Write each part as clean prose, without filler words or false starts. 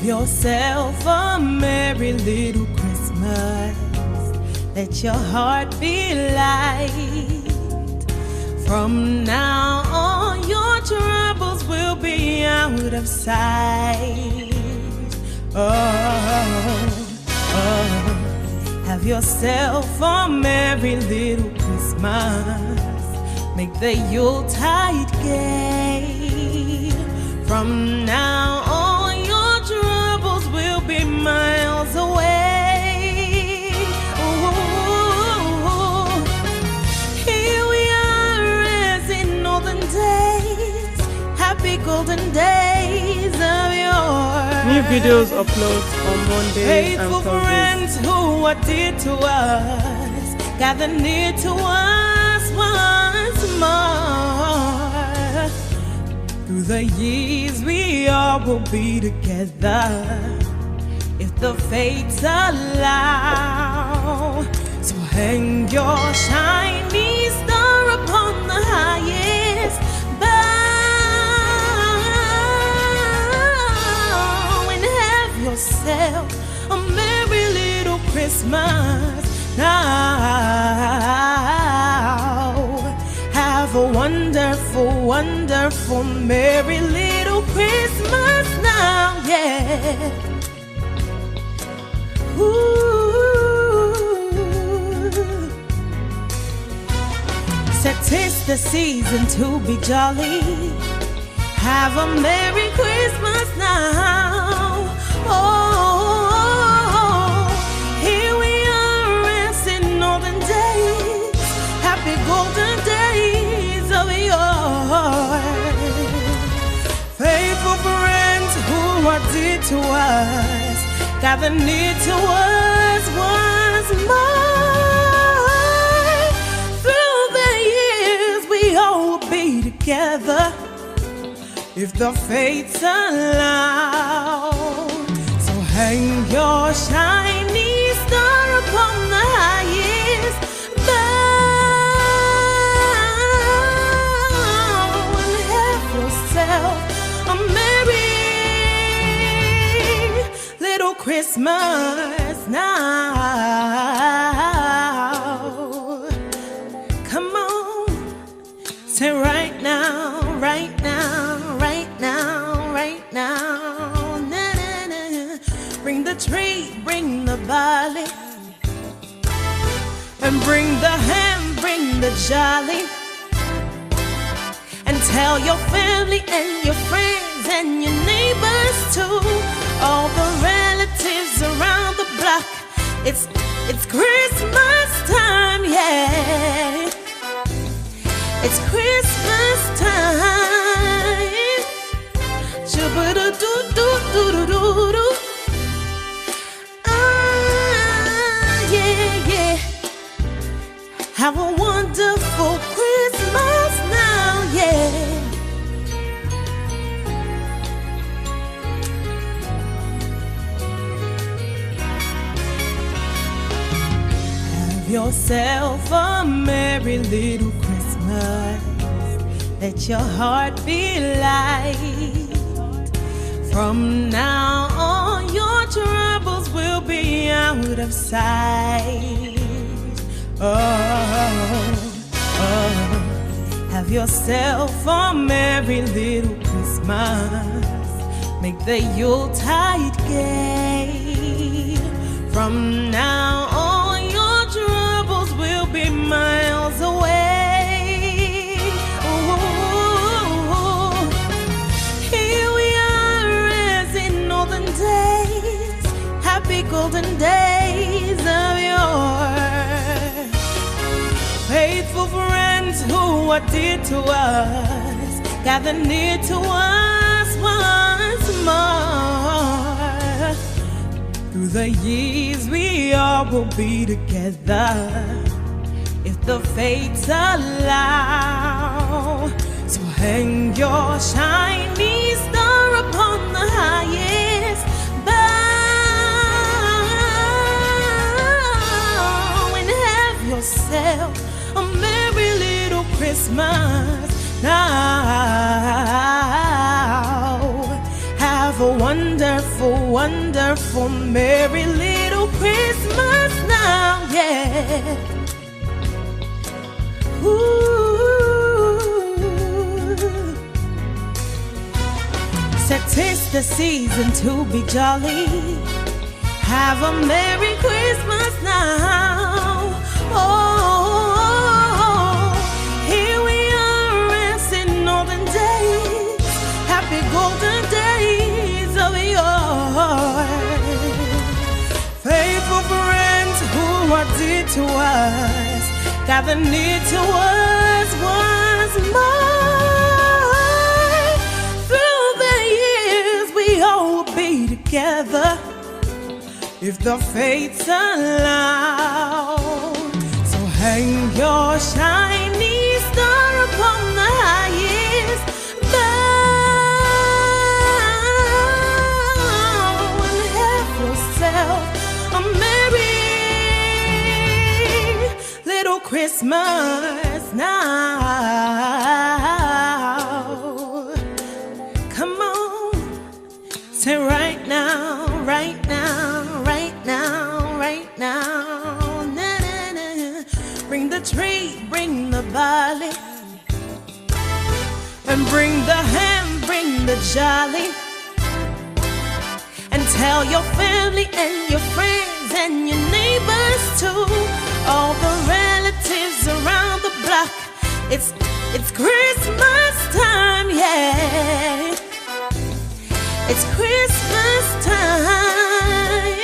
yourself a merry little Christmas. Let your heart be light. From now on, your troubles will be out of sight. Have yourself a merry little Christmas. Make the Yuletide gay. From now on, your troubles will be miles away. Ooh, here we are as in olden days. Happy golden days of yore. New videos uploads on Mondays Faithful and Thursdays. friends who are dear to us, gather near to us once more. Through the years we all will be together, if the fates allow. So hang your shiny star upon the highest bough, and have yourself a merry little Christmas now. Have a wonderful, wonderful, merry little Christmas now, yeah. Ooh. Said 'tis the season to be jolly. Have a merry Christmas now. Oh, here we are as in olden days. Happy golden days of yore. Faithful friends who are dear to us, gather near to us once more. Through the years we all will be together, if the fates allow. So hang your shiny star upon the highest bough, and have yourself a merry little Christmas now. Come on, say right now, right now, right now, right now. Na, na, na. Bring the tree, bring the barley, and bring the ham, bring the jolly, and tell your family and your friends and your neighbors too, all the relatives around the block. It's Christmas time, yeah. It's Christmas time. Shabba-da-doo-doo-doo-doo-doo-doo. Yeah, yeah. Have a wonderful Christmas now, yeah. Have yourself a merry little Christmas. Let your heart be light. From now on, your troubles will be out of sight. Have yourself a merry little Christmas. Make the Yuletide gay. From now on, your troubles will be miles away. Ooh, here we are as in olden days. Happy golden days of yore. Faithful friends who are dear to us, gather near to us once more. Through the years we all will be together, if the fates allow. So hang your shiny star upon the highest bough, and have yourself a merry little Christmas now. Have a wonderful, wonderful, merry little Christmas now, yeah. Ooh. Said 'tis the season to be jolly. Have a merry Christmas now. Oh, here we are as in olden days, happy golden days of yore. Faithful friends who are dear to us, gather near to us once more. Through the years we all will be together, if the fates allow. So hang your shiny star upon the highest bough and have yourself a merry little Christmas now. Come on, say right now, right now. Na, na, na. Bring the tree, bring the barley, and bring the ham, bring the jolly, and tell your family and your friends and your neighbors too, all the relatives around the block. It's Christmas time, yeah. It's Christmas time.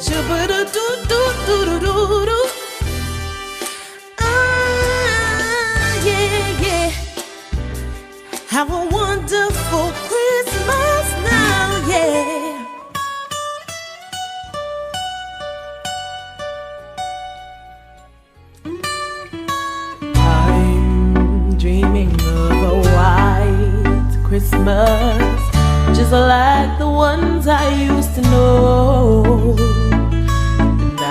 Shoo-ba-da-doo-doo-doo-doo-doo-doo. Yeah, yeah. Have a wonderful Christmas now, yeah. I'm dreaming of a white Christmas, just like the ones I used to know. And I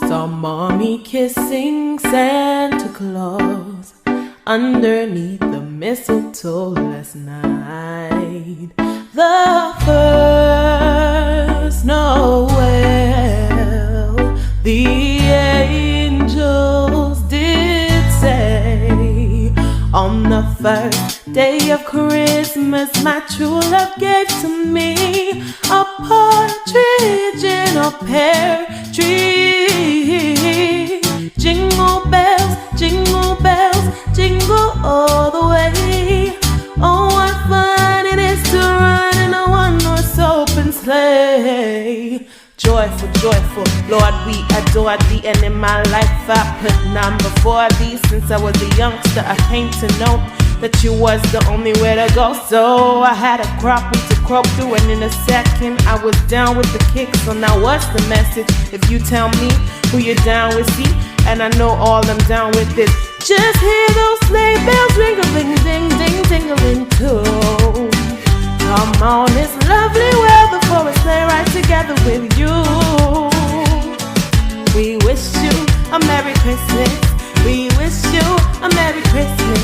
saw Mommy kissing Santa Claus underneath the mistletoe last night. The first Noel, the angels did say, on the first day of Christmas, my true love gave to me a partridge in a pear tree. Jingle bells, jingle bells, jingle all the way. Oh, what fun it is to ride in a one-horse open sleigh. Joyful, joyful, Lord, we adore thee. And in my life I put none before thee. Since I was a youngster I came to know that you was the only way to go. So I had a crop to croak through, and in a second I was down with the kick. So now what's the message? If you tell me who you're down with, see, and I know all I'm down with this. Just hear those sleigh bells ringling, ding, ding, tingling too. Come on, it's lovely weather for a sleigh ride together with you. We wish you a Merry Christmas. We wish you a Merry Christmas.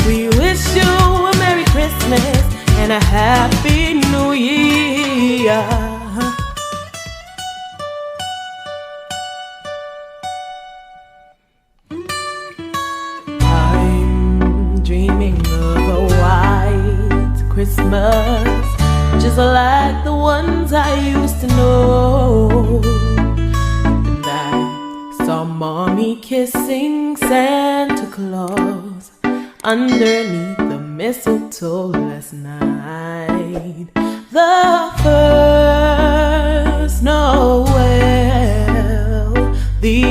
We wish you a Merry Christmas and a Happy New Year. I'm dreaming of a white Christmas, just like the ones I used to know. And I saw Mommy kissing Santa Claus underneath the mistletoe last night. The first Noel, the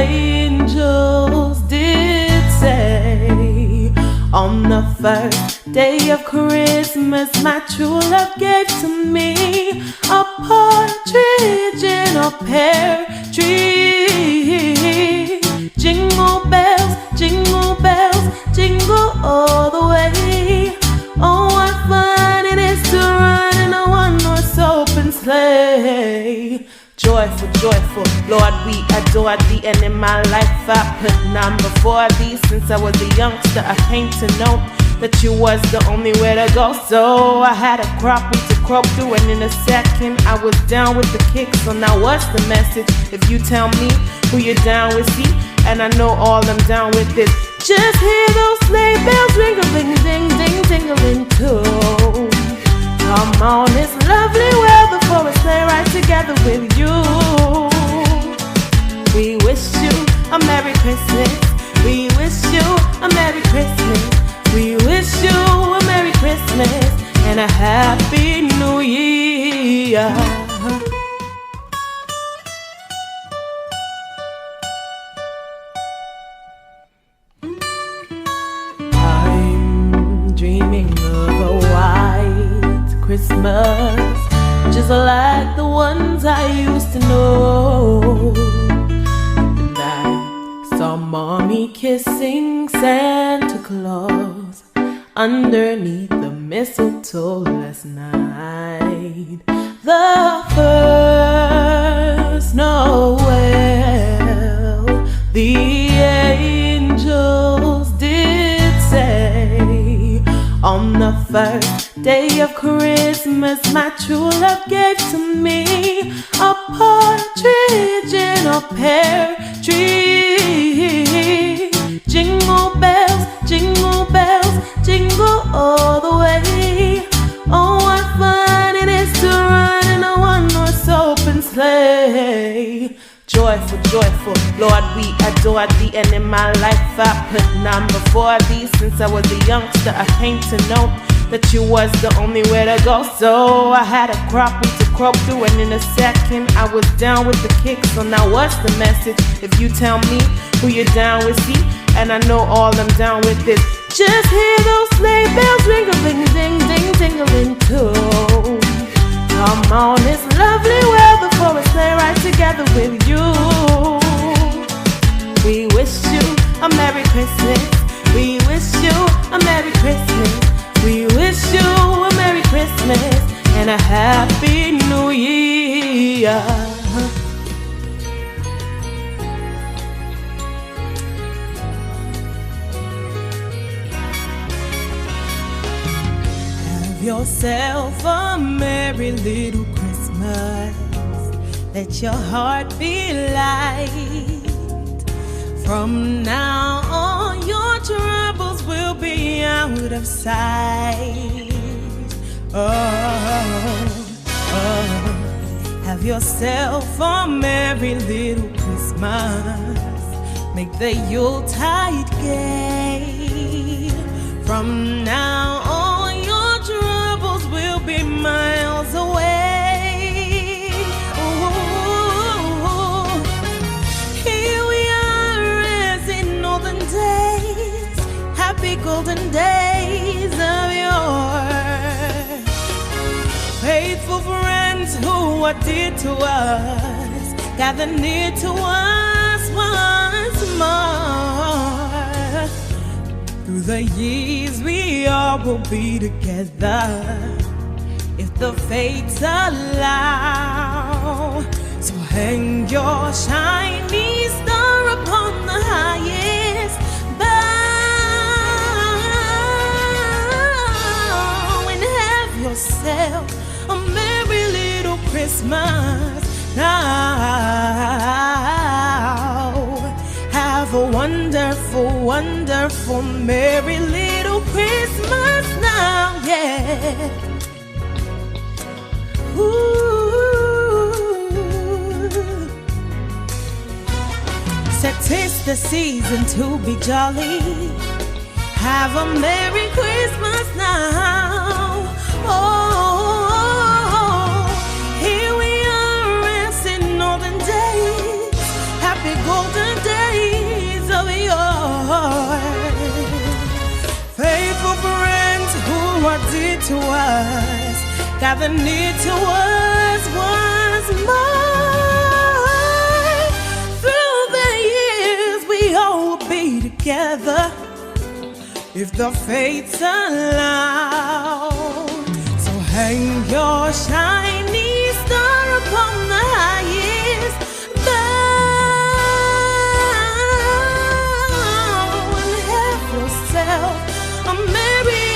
angels did say, on the first day of Christmas, my true love gave to me a partridge in a pear tree. Jingle bells, jingle bells, jingle all the way. Oh, what fun it is to ride in a one-horse open sleigh. Joyful, joyful, Lord, we adore thee. And in my life I put none before thee. Since I was a youngster I came to know that you was the only way to go. So I had a crop to scrub through, and in a second I was down with the kick. So now what's the message? If you tell me who you're down with, see, and I know all I'm down with is just hear those sleigh bells ring-a-ling, ding, ding, ding-a-ling too. Come on, it's lovely weather for a sleigh ride together with you. We wish you a Merry Christmas. We wish you a Merry Christmas. We wish you a Merry Christmas and a Happy New Year. I'm dreaming of a white Christmas, just like the ones I used to know. And I saw Mommy kissing Santa Claus underneath the mistletoe last night. The first Noel, the angels did say, on the first day of Christmas, my true love gave to me a partridge in a pear tree. Jingle bells, jingle bells, jingle all the way. Oh, what fun it is to ride in a one-horse open sleigh. Joyful, joyful, Lord, we adore thee. And in my life I put none before thee. Since I was a youngster I came to know that you was the only way to go. So I had a crop to croak through, and in a second I was down with the kick. So now what's the message? If you tell me who you're down with, see, and I know all I'm down with is just hear those sleigh bells ring-a-ling, ding, ding, ding-a-ling too. Come on, it's lovely weather for a sleigh ride together with you. We wish you a Merry Christmas. We wish you a Merry Christmas. We wish you a Merry Christmas and a Happy New Year. Have yourself a merry little Christmas. Let your heart be light. From now on, your troubles will be out of sight. Have yourself a merry little Christmas. Make the Yuletide gay. From now on, your troubles will be miles away. Ooh, here we are as in olden days, happy golden days of yore. Faithful friends who are dear to us, gather near to us once more. Through the years we all will be together, if the fates allow. So hang your shiny star upon the highest bough, and have yourself a merry little Christmas now. Have a wonderful, wonderful, merry little Christmas now, yeah. Ooh. Said 'tis the season to be jolly. Have a merry Christmas now. Oh, here we are as in olden days, happy golden days of yore. Faithful friends who are dear to us, gather near to us once more. Through the years we all will be together, if the fates allow. So hang your shiny star upon the highest bough, and have yourself a merry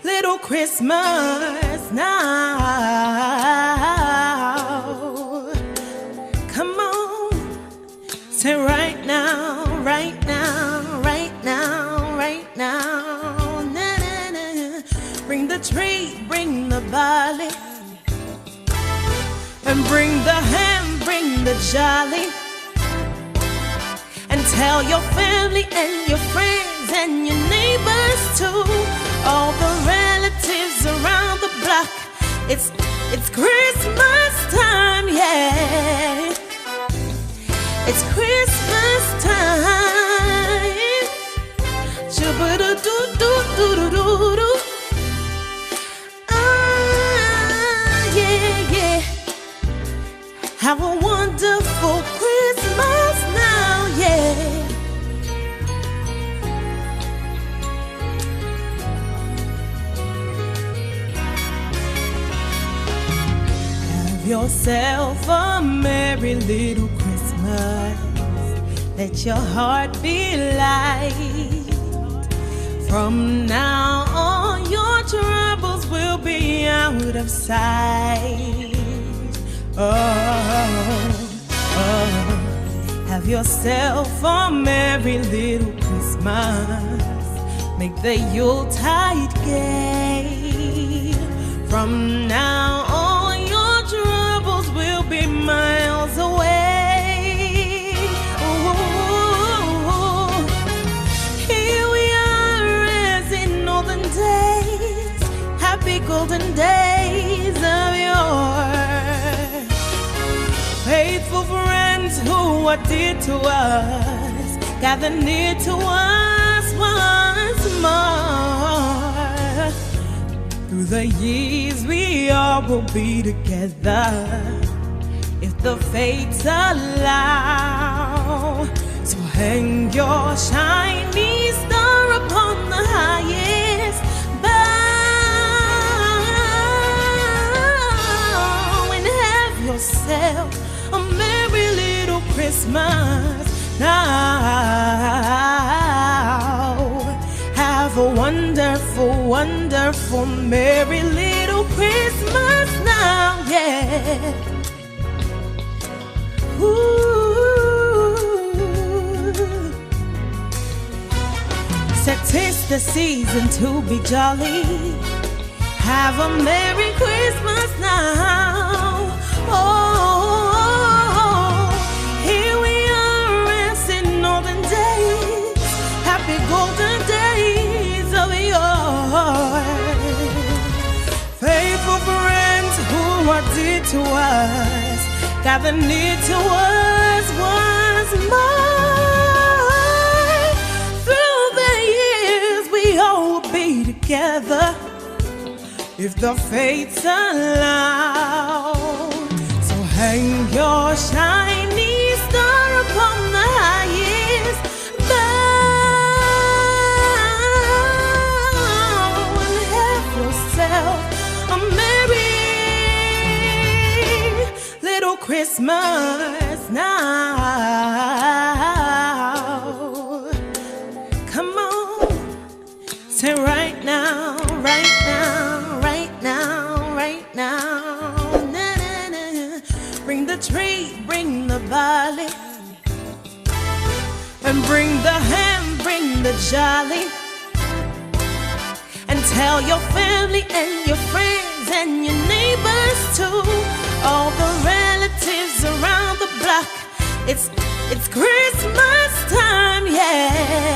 little Christmas. Christmas now. Come on, say right now, right now, right now, right now. Na, na, na. Bring the tree, bring the barley, and bring the ham, bring the jolly. And tell your family and your friends and your neighbors too, all the relatives around the block. It's Christmas time, yeah. It's Christmas time. Shabba-da-doo-doo-doo-doo-doo-doo. Ah, yeah, yeah. Have a wonderful Christmas now, yeah. Have yourself a merry little Christmas. Let your heart be light. From now on, your troubles will be out of sight. Have yourself a merry little Christmas. Make the Yuletide gay. From now on, your troubles will be miles away. Ooh, here we are as in olden days, happy golden days of yore. Faithful friends who are dear to us, gather near to us once more. Through the years we all will be together, if the fates allow. So hang your shiny star upon the highest bough, and have yourself a merry little Christmas now. Have a wonderful, wonderful, merry little Christmas now, yeah. Ooh. Said 'tis the season to be jolly. Have a merry Christmas now. Oh, here we are as in olden days, happy golden days of yore. Faithful friends who are dear to us, gather near to us once more. Through the years we all will be together, if the fates allow. Hang your shiny star upon the highest bough, and have yourself a merry little Christmas now. Come on, say right now, right now, right now, right now. Bring the tree, bring the barley, and bring the ham, bring the jolly. And tell your family and your friends and your neighbors too, all the relatives around the block. It's Christmas time, yeah.